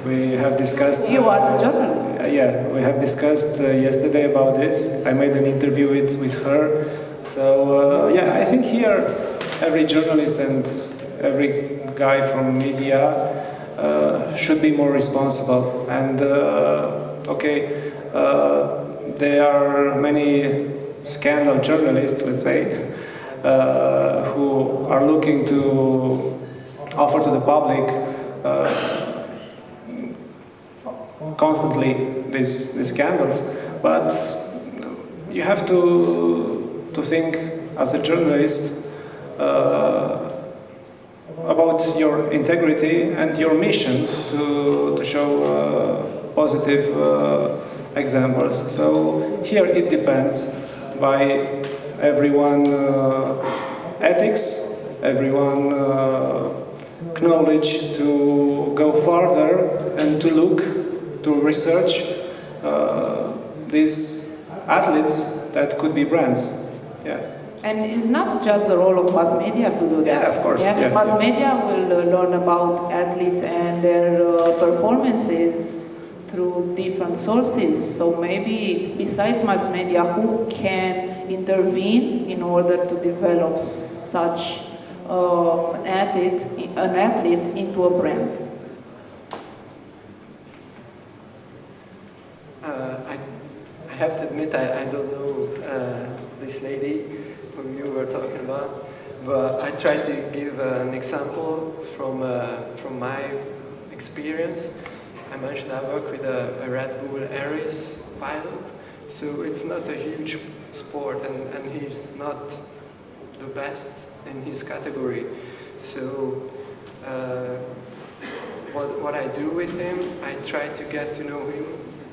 we have discussed... You are the journalist. Yeah, we have discussed yesterday about this. I made an interview with her. So, yeah, I think here every journalist and every guy from media should be more responsible. And, okay, there are many scandal journalists, let's say, who are looking to offer to the public constantly these scandals, but you have to think as a journalist about your integrity and your mission to show positive examples. So here it depends by everyone ethics, everyone knowledge to go further and to look, to research these athletes that could be brands. Yeah. And it's not just the role of mass media to do that. Yeah, of course. Yeah? Yeah, mass media will learn about athletes and their performances through different sources. So maybe besides mass media, who can intervene in order to develop such an athlete into a brand? I have to admit I don't know this lady whom you were talking about, but I try to give an example from my experience. I mentioned I work with a Red Bull Aries pilot, so it's not a huge sport, and he's not the best in his category. So what I do with him, I try to get to know him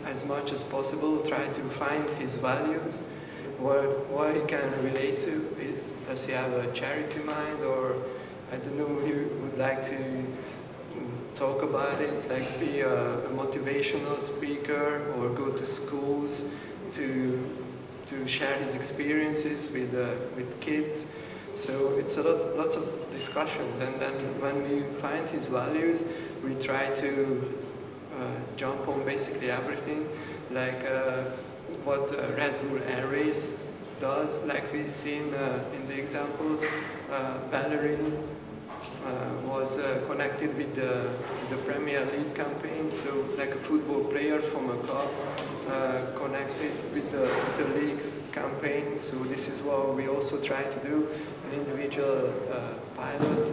as much as possible, try to find his values, what he can relate to. Does he have a charity mind, or I don't know, he would like to talk about it, like be a motivational speaker or go to schools to share his experiences with kids. So it's lots of discussions, and then when we find his values, we try to jump on basically everything, like what Red Bull Aries does, like we've seen in the examples. Ballerine was connected with the Premier League campaign, so like a football player from a club connected with the league's campaign. So this is what we also try to do, an individual pilot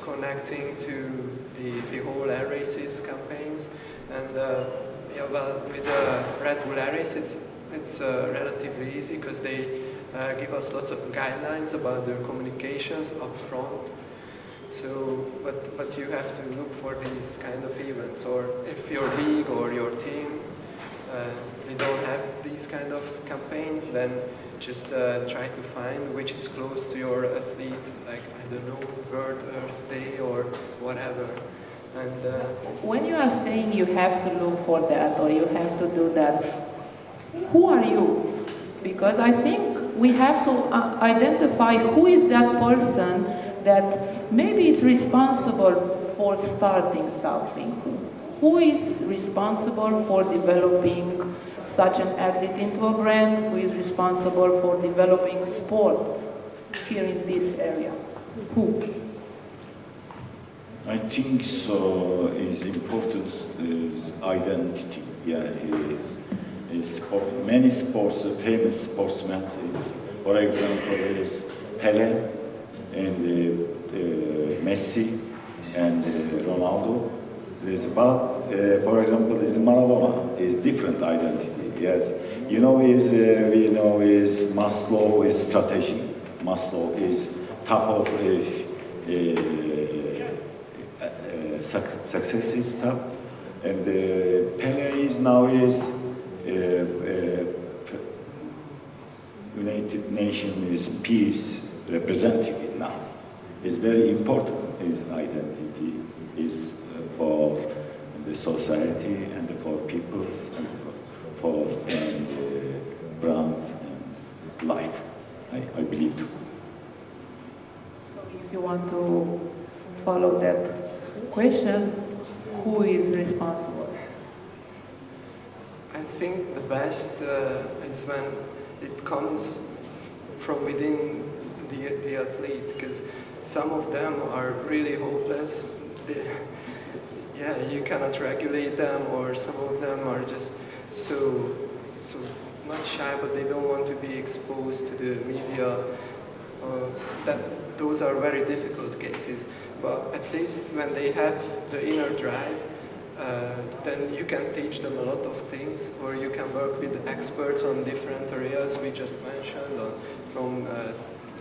connecting to the whole Air Races campaigns. And yeah, well, with Red Bull Air Race, it's relatively easy because they give us lots of guidelines about their communications up front. So, but you have to look for these kind of events, or if your league or your team they don't have these kind of campaigns, then just try to find which is close to your athlete, like, I don't know, World Earth Day or whatever. And when you are saying you have to look for that or you have to do that, who are you? Because I think we have to identify who is that person that maybe it's responsible for starting something. Who is responsible for developing such an athlete into a brand? Who is responsible for developing sport here in this area? Who? I think so. Is important is identity. Yeah, is many sports, famous sportsmen is, for example, is Pele and Messi and Ronaldo. But for example, is Maradona is different identity. Yes, you know, we know is Maslow is strategy. Maslow is top of success is top, and Pele is now is United Nations is peace representing it now. It's very important. His identity is for the society and for peoples and for brands and life. I believe. So if you want to follow that question, who is responsible? I think the best is when it comes from within the athlete, because some of them are really hopeless. Yeah, you cannot regulate them, or some of them are just so not shy, but they don't want to be exposed to the media. Those are very difficult cases. But at least when they have the inner drive, then you can teach them a lot of things, or you can work with experts on different areas we just mentioned, from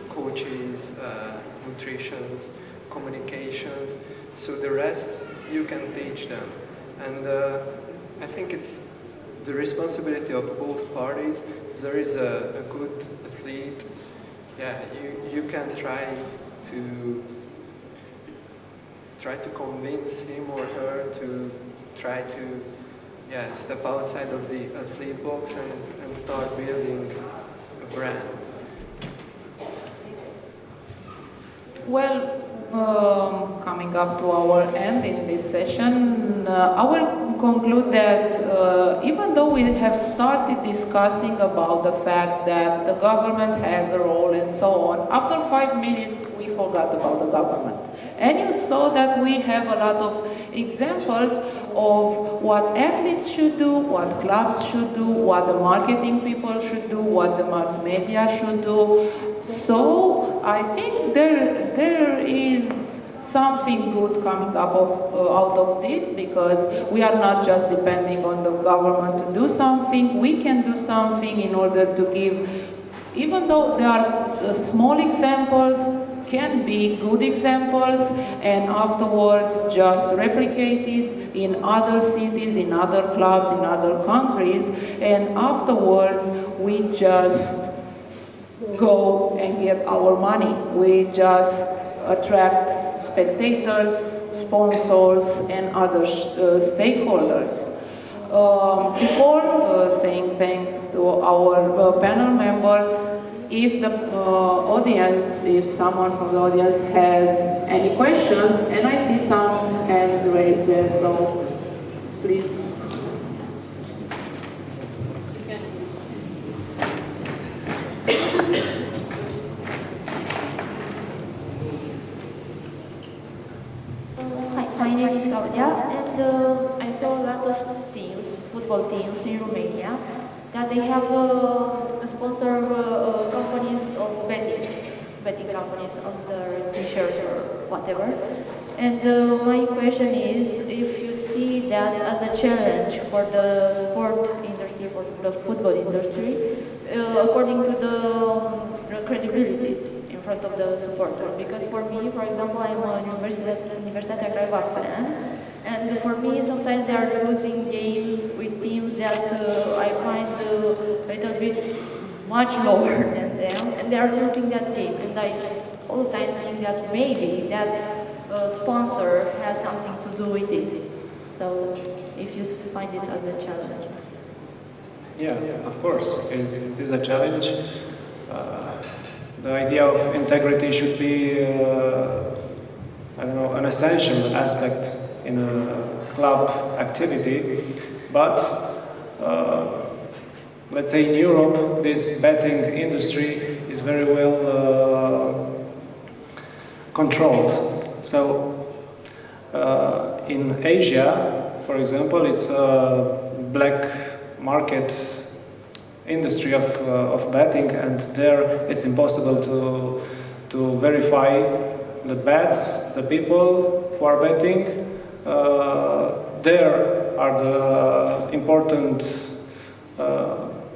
coaches, nutrition, communications. So the rest you can teach them. And I think it's the responsibility of both parties. If there is a good athlete, yeah, you can try to convince him or her to try to step outside of the athlete box and start building a brand. Well, coming up to our end in this session, I will conclude that even though we have started discussing about the fact that the government has a role and so on, after 5 minutes we forgot about the government. And you saw that we have a lot of examples of what athletes should do, what clubs should do, what the marketing people should do, what the mass media should do. So I think there is something good coming up out of this, because we are not just depending on the government to do something. We can do something in order to give, even though there are small examples, can be good examples, and afterwards just replicate it in other cities, in other clubs, in other countries, and afterwards we just go and get our money. We just attract spectators, sponsors, and other stakeholders. Before saying thanks to our panel members, if the audience, if someone from the audience has any questions, and I see some hands raised there, so please. Hi, my name is Claudia, and I saw a lot of teams, football teams in Romania, that they have sponsor companies of betting companies of their t-shirts or whatever. And my question is, if you see that as a challenge for the sport industry, for the football industry, according to the credibility in front of the supporter. Because for me, for example, I'm a Universitatea Craiova fan, and for me, sometimes they are losing games with teams that I find a little bit much lower than them, and they are losing that game. And I all the time think that maybe that sponsor has something to do with it. So, if you find it as a challenge. Yeah, of course, it is a challenge. The idea of integrity should be, I don't know, an essential aspect in a club activity, but let's say in Europe, this betting industry is very well controlled. So in Asia, for example, it's a black market industry of betting, and there it's impossible to verify the bets, the people who are betting. There are the important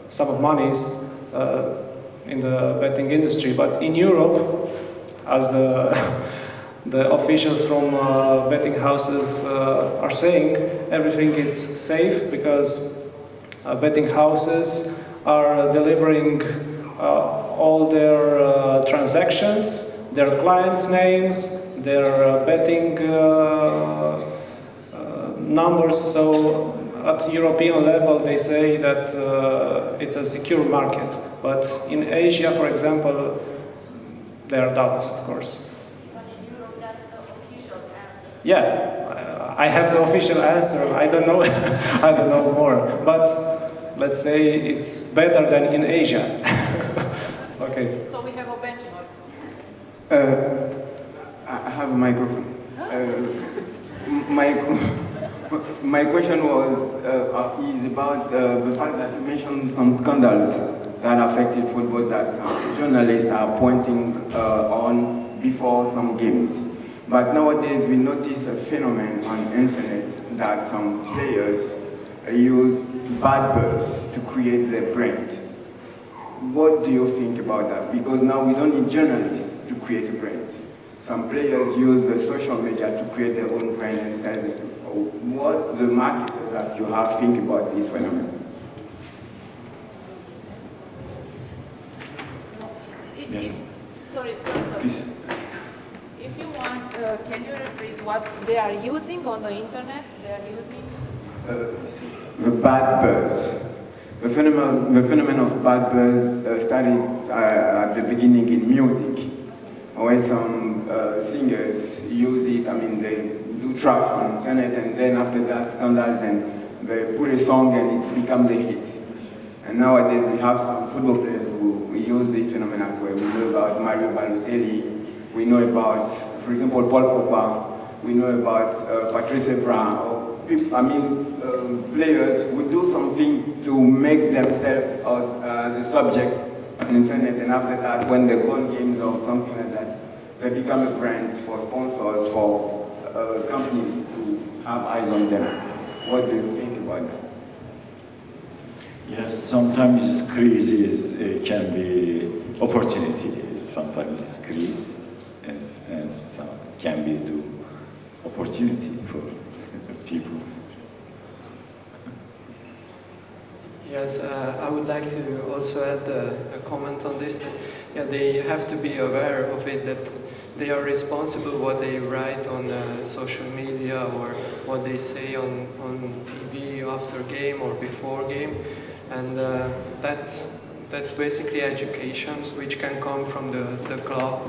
sum of monies in the betting industry. But in Europe, as the officials from betting houses are saying, everything is safe because betting houses are delivering all their transactions, their clients' names, their betting numbers. So at European level, they say that it's a secure market. But in Asia, for example, there are doubts, of course. But in Europe, that's the official answer. Yeah, I have the official answer. I don't know. I don't know more. But let's say it's better than in Asia. Okay. So we have a benchmark. I have a microphone. My question was is about the fact that you mentioned some scandals that affected football that journalists are pointing on before some games. But nowadays we notice a phenomenon on internet that some players use bad buzz to create their brand. What do you think about that? Because now we don't need journalists to create a brand. Some players use the social media to create their own brand and sell it. What the marketers that you have think about this phenomenon? Yes. Sorry. Please. If you want, can you repeat what they are using on the internet? They are using? The bad buzz. The phenomenon of bad buzz started at the beginning in music, where some singers use it. I mean, they do trap on the internet, and then after that, scandals, and they put a song and it becomes a hit. And nowadays, we have some football players who use this phenomenon as well. We know about Mario Balotelli. We know about, for example, Paul Pogba. We know about Patrice Evra. Players who do something to make themselves as a subject on the internet, and after that, when they win games or something like that, they become a brand for sponsors, for companies to have eyes on them. What do you think about that? Yes, sometimes crisis can be opportunities. Sometimes it's crisis and some can be to opportunity for people. Yes, I would like to also add a comment on this. Yeah, they have to be aware of it, that they are responsible what they write on social media or what they say on TV after game or before game, and that's basically education, which can come from the club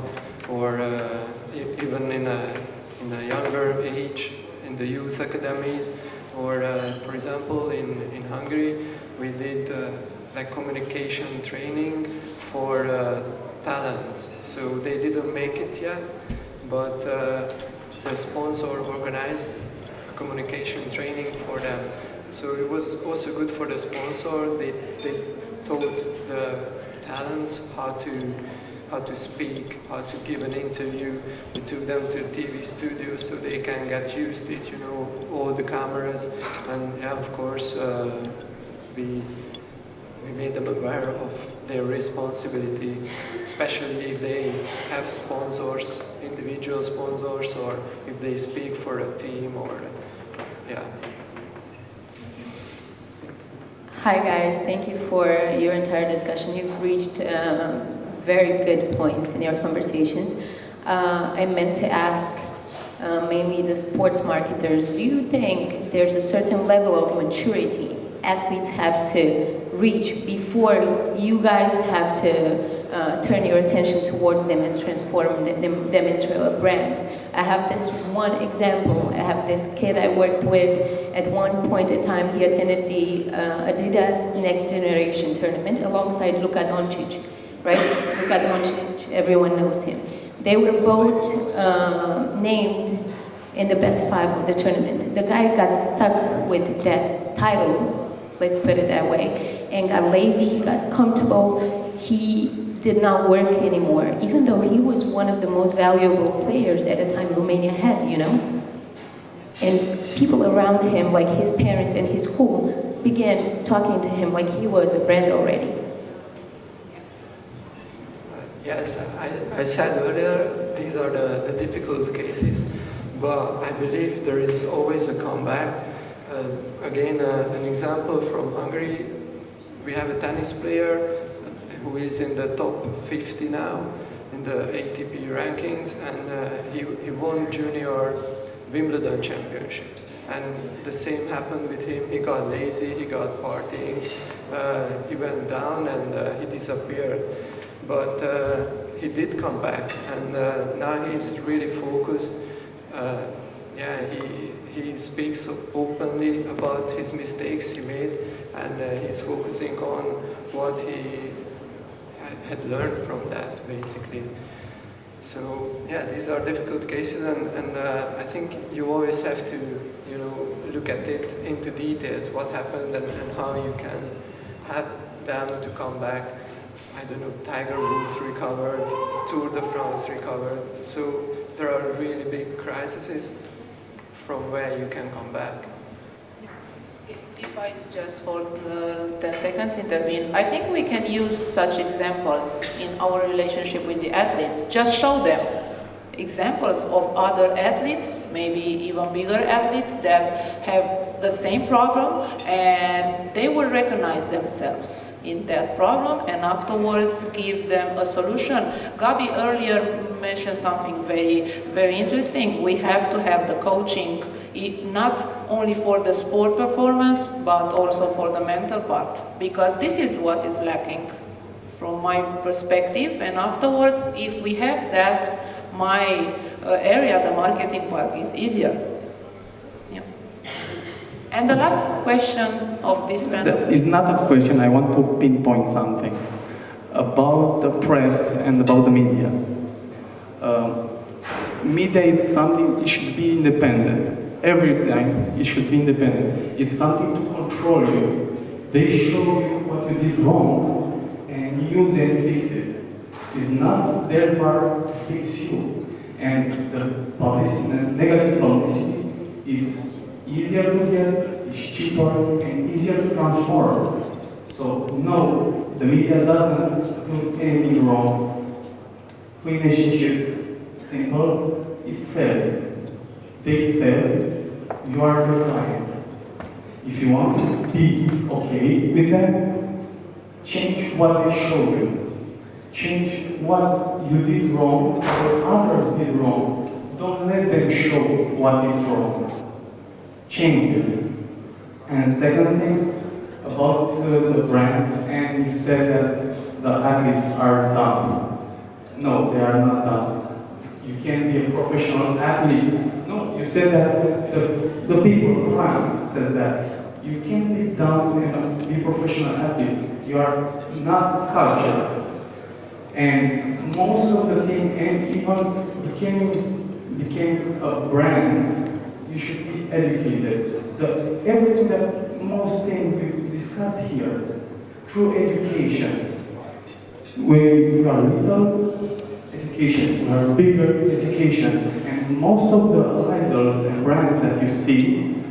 or even in a younger age in the youth academies, or for example in Hungary we did like communication training for talents. So they didn't make it yet, but the sponsor organized a communication training for them. So it was also good for the sponsor. They taught the talents how to speak, how to give an interview. We took them to the TV studio so they can get used to it, you know, all the cameras. And yeah, of course, we made them aware of their responsibility, especially if they have sponsors, individual sponsors, or if they speak for a team, or yeah. Hi guys, thank you for your entire discussion. You've reached very good points in your conversations. I meant to ask mainly the sports marketers, do you think there's a certain level of maturity athletes have to reach before you guys have to turn your attention towards them and transform them into a brand? I have this one example. I have this kid I worked with. At one point in time, he attended the Adidas Next Generation tournament alongside Luka Doncic, right? Luka Doncic, everyone knows him. They were both named in the best 5 of the tournament. The guy got stuck with that title, let's put it that way, and got lazy, he got comfortable, he did not work anymore, even though he was one of the most valuable players at the time Romania had, you know? And people around him, like his parents and his school, began talking to him like he was a brand already. Yes, I said earlier, these are the difficult cases, but I believe there is always a comeback. Again, an example from Hungary, we have a tennis player who is in the top 50 now in the ATP rankings, and he won junior Wimbledon championships. And the same happened with him. He got lazy, he got partying, he went down and he disappeared. But he did come back, and now he's really focused. Yeah, he speaks openly about his mistakes he made, and he's focusing on what he had learned from that, basically. So yeah, these are difficult cases, and I think you always have to, you know, look at it into details, what happened and how you can have them to come back. I don't know, Tiger Woods recovered, Tour de France recovered. So there are really big crises from where you can come back. If I just for 10 seconds intervene, I think we can use such examples in our relationship with the athletes. Just show them examples of other athletes, maybe even bigger athletes that have the same problem, and they will recognize themselves in that problem and afterwards give them a solution. Gabi earlier mentioned something very, very interesting. We have to have the coaching not only for the sport performance, but also for the mental part, because this is what is lacking from my perspective. And afterwards, if we have that, my area, the marketing part, is easier. Yeah. And the last question of this panel. It's not a question, I want to pinpoint something about the press and about the media. Media is something, it should be independent. Every time it should be independent. It's something to control you. They show you what you did wrong and you then fix it. It's not their part to fix you. And the publicity, the negative publicity, is easier to get, it's cheaper and easier to transform. So no, the media doesn't do anything wrong. Relationship, simple, it's selling. They sell, you are the client. If you want to be okay with them, change what they show you. Change what you did wrong, what others did wrong. Don't let them show what is wrong. Change it. And second thing, about the brand, and you said that the athletes are dumb. No, they are not dumb. You can be a professional athlete. No, you said that the people around says that you can be dumb and be a professional athlete. You are not cultured. And most of the things, and even became a brand, you should be educated. Everything that most things we discuss here, through education. When you are little, education, we are bigger education. And most of the idols and brands that you see,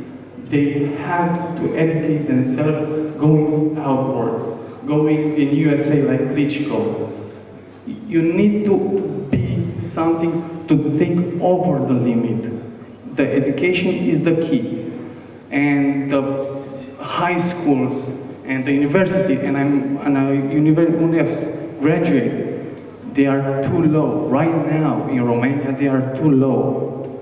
they have to educate themselves going outwards, going in USA like Klitschko. You need to be something to think over the limit. The education is the key. And the high schools and the university, and I'm a UNEFS graduate, they are too low. Right now in Romania, they are too low.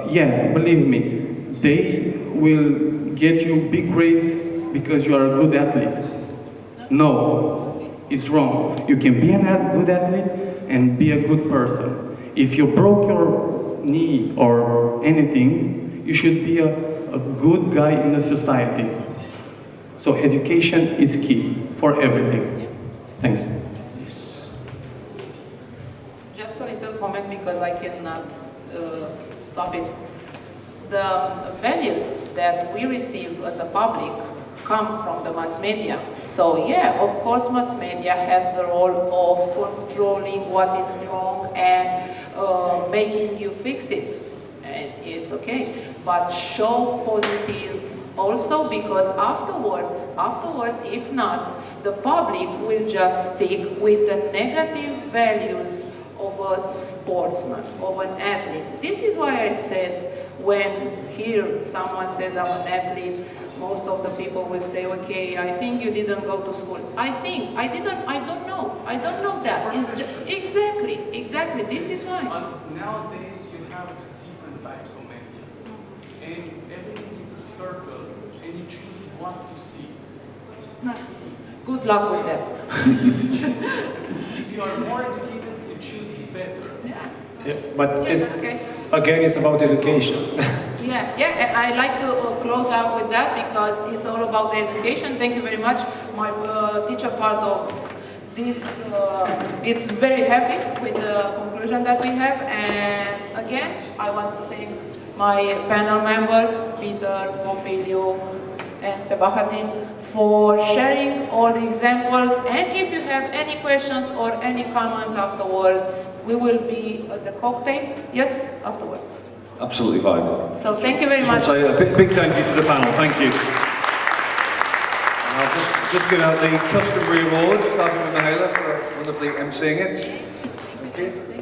Yeah, believe me, they will get you big grades because you are a good athlete. No, it's wrong. You can be a good athlete and be a good person. If you broke your knee or anything, you should be a good guy in the society. So education is key for everything. Thanks. Yes. Just a little comment because I cannot stop it. The values that we receive as a public come from the mass media. So yeah, of course mass media has the role of controlling what is wrong and making you fix it. And it's it's okay. But show positive also, because afterwards, if not, the public will just stick with the negative values of a sportsman, of an athlete. This is why I said, when here someone says I'm an athlete, most of the people will say, okay, I think you didn't go to school. I don't know that. It's just, exactly, this is why. Nowadays you have different types of media, and everything is a circle, and you choose what to see. No. Good luck with that. If you are more educated, you choose better. Yeah, but okay. Again, it's about education. Yeah, I like to close out with that because it's all about the education. Thank you very much. My teacher part of this, it's very happy with the conclusion that we have. And again, I want to thank my panel members, Peter, Pompiliu, and Sebahattin, for sharing all the examples. And if you have any questions or any comments afterwards, we will be at the cocktail. Yes, afterwards. Absolutely fine. So thank you very much. Say a big thank you to the panel. Thank you. And I'll just give out the customary awards, starting with Mihaela for wonderfully emceeing it. Thank you.